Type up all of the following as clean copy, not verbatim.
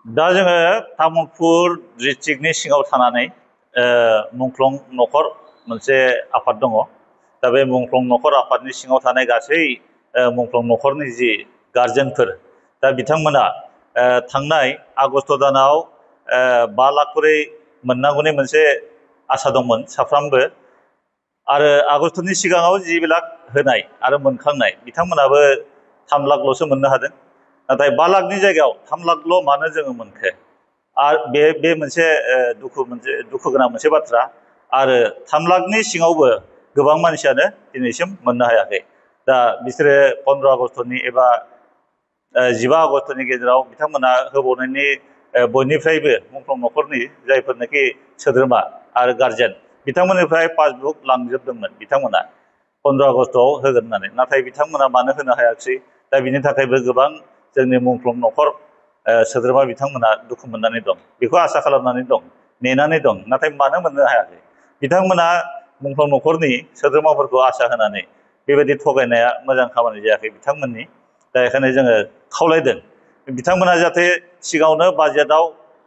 दा जोङो तामुलपुर डिस्ट्रिक्टनि सिङाव थानानै मुंख्लं नखर मोनसे आफाद दङ। दा बे मुंख्लं नखर आफादनि सिङाव थानाय गासै मुंख्लं नखरनि जि गार्जेनफोर दा बिथांमोना थांनाय आगस्ट दानाव 5 लाख करि मोननांगौनि मोनसे आसा दंमोन साफ्रामबो आरो आगस्टनि सिगाङाव 10 लाख होनाय आरो मोनखांनाय बिथांमोनाबो 3 लाखल'सो मोननो हादों। नाथाय 5 लाखनि जायगायाव 3 लाखल' मानो जोङो मोनखो आरो बे मोनसे दुखु गोनां मोनसे बाथ्रा आरो 3 लाखनि सिङावबो गोबां मानसियानो दिनैसिम मोननो हायाखै। दा बिसोरो 15 आगस्टनि एबा 15 आगस्टनि गेजेराव बिथांमोना होबावनायनि बयनिफ्रायबो मुंख्लं नखरनि जायफोरनाखि सोद्रोमा आरो गार्जेन बिथांमोननिफ्राय पासबुक लांजोबदोंमोन बिथांमोना 15 आगस्टआव होगोन होननानै, नाथाय बिथांमोना मानो होनो हायाखिसै। दा बिनि थाखायबो गोबां जोंनि मुंख्लं नखर सोद्रोमा बिथांमोना दुखु मोननानै दं, बेखौ आसा खालामनानै दं, नेनानै दं, नाथाय मानो मोननो हायाखै। बिथांमोना मुंख्लं नखरनि सोद्रोमाफोरखौ आसा होनानै बेबायदि थगायनाया मोजां खामानि जायाखै बिथांमोननि। दा बेखायनो जोङो खावलायदों बिथांमोना जाहाथे सिगाङावनो बाजेटआव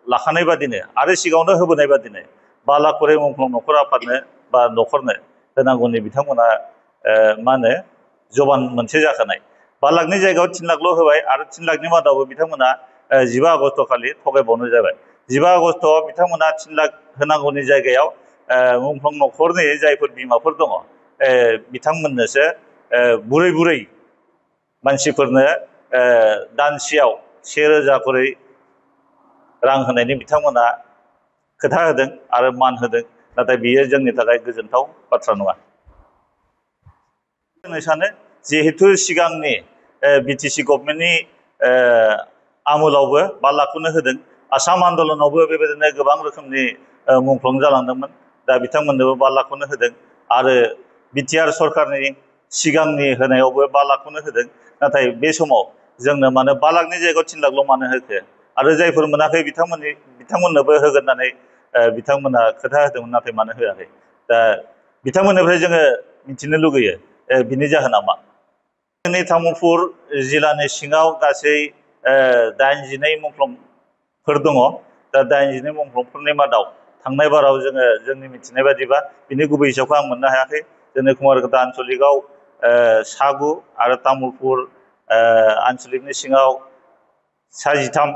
लाखानाय बादिनो आरो सिगाङावनो होबोनाय बादिनो 5 लाख करि मुंख्लं नखर आफादनो बा नखरनो होनांगौनि बिथांमोना मा होनो जबान मोनसे जाखानाय। 5 लाखनि जायगायाव 3 लाखल' होबाय आरो 3 लाखनि मादावबो बिथांमोना 15 आगस्ट खालि थगायबावनाय जाबाय। 15 आगस्टआव बिथांमोना 3 लाख होनांगौनि जायगायाव मुंख्लं नखरनि जायफोर बिमाफोर दङ बिथांमोननोसो बुरै मानसिफोरनो दानसेयाव 1000 करि रां होनायनि बिथांमोना खोथा होदों आरो मान होदों, नाथाय बियो जोंनि थाखाय गोजोनथाव बाथ्रा नङा। जों सानो जिहेतु सिगांनि बिटिसि गभर्नमेन्टनि आमोलावबो 5 लाखखौनो होदों, आसाम आन्दलनावबो बेबायदिनो गोबां रोखोमनि मुंख्लं जालांदोंमोन। दा बिथांमोननोबो 5 लाखखौनो होदों आरो बिटिआर सरकारनि सिगांनि होनायावबो 5 लाखखौनो होदों। नाथाय बे समाव जोंनो मानो 5 लाखनि जायगायाव 3 लाखल' मानो होखो आरो जायफोर मोनाखै बिथांमोननोबो होगोन होननानै बिथांमोना खोथा होदोंमोन, नाथाय मानो होआखै। दा बिथांमोननिफ्राय जोङो मिथिनो लुगैयो बिनि जाहोना मा। जोंनि तामुलपुर जिल्लानि सिङाव गासै 82 मुंख्लंफोर दङ। दा 82 मुंख्लंफोरनि मादाव थांनाय बाराव जोंनि मिथिनाय बादिबा बिनि गुबै हिसाबखौ आं मोननो हायाखै। जोंनि कुमारघाटा आन्चलिकआव 9 आरो तामुलपुर आन्चलिकनि सिङाव 13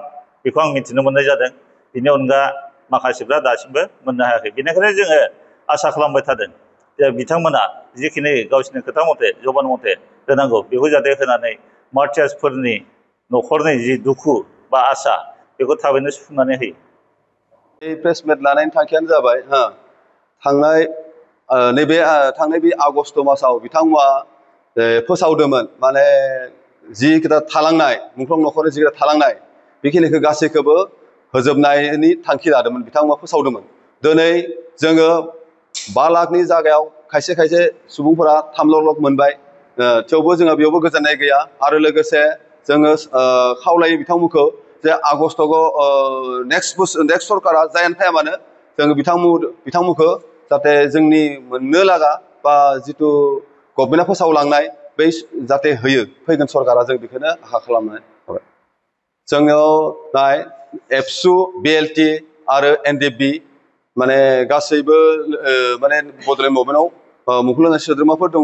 बेखौ आं मिथिनो मोननाय जादों। बिनि अनगा माखासेफ्रा दासिमबो मोननो हायाखै। बेनिखायनो जोङो आसा खालामबाय थादों जे बिथांमोना जिखिनि गावसिनि खोथा मथे जबान मथे होनांगौ बेखौ जाहाथे होनानै मार्टियार्सफोरनि नखरनि जि दुखु बा आसा बेखौ थाबैनो सुफुंनानै होयो। प्रेस मिट लानायनि थांखियानो जाबाय थांनाय बे आगस्ट मासाव बिथांमोना फोसावदोंमोन, माने जि खोथा थालांनाय मुंख्लं नखरनि जि खोथा थालांनाय बेखिनिखौ गासैखौबो होजोबनायनि थांखि लादोंमोन, बिथांमोना फोसावदोंमोन। दिनै जोङो 5 लाखनि जायगायाव खायसे सुबुंफोरा 3 लाख मोनबाय, थेवबो जोङो बेयावबो गोजोननाय गैया। आरो लोगोसे जोङो खावलायो बिथांमोनखौ जे आगस्टआव नेक्स्ट सरकारा जायानो थाया मानो जोङो बिथांमोनखौ जाहाथे जोंनि मोननो लागा बा जिथु गभर्नमेन्टआ फोसावलांनाय बै जाहाथे होयो फैगोन सरकारा, जों बेखौनो आसा खालामनाय थाबाय। जोंनियाव एबसु, बिएलटि आरो एनडिएफबि माने गासैबो माने बड'लेण्ड मुभमेन्टआव मुंख्लं सोद्रोमाफोर दङ,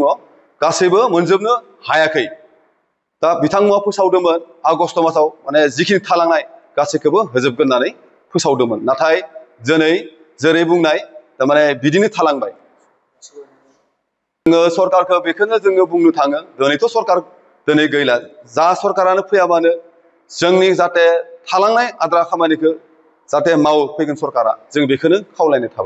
गासैबो मोनजोबनो हायाखै। दा बिथांमोना फोसावदोंमोन आगस्ट मासाव माने जिखिनि थालांनाय गासैखौबो होजोबगोन होननानै फोसावदोंमोन, नाथाय दिनै जेरै बुंनाय थारमाने बिदिनो थालांबाय। जोङो सरकारखौ बेखौनो जोङो बुंनो थाङो, दिनैथ' सरकार दिनै गैला, जा सरकारानो फैया मानो जोंनि जाहाथे थालांनाय आद्रा खामानिखौ जाहाथे मावो फैगोन सरकारा, जों बेखौनो खावलायनाय थाबाय।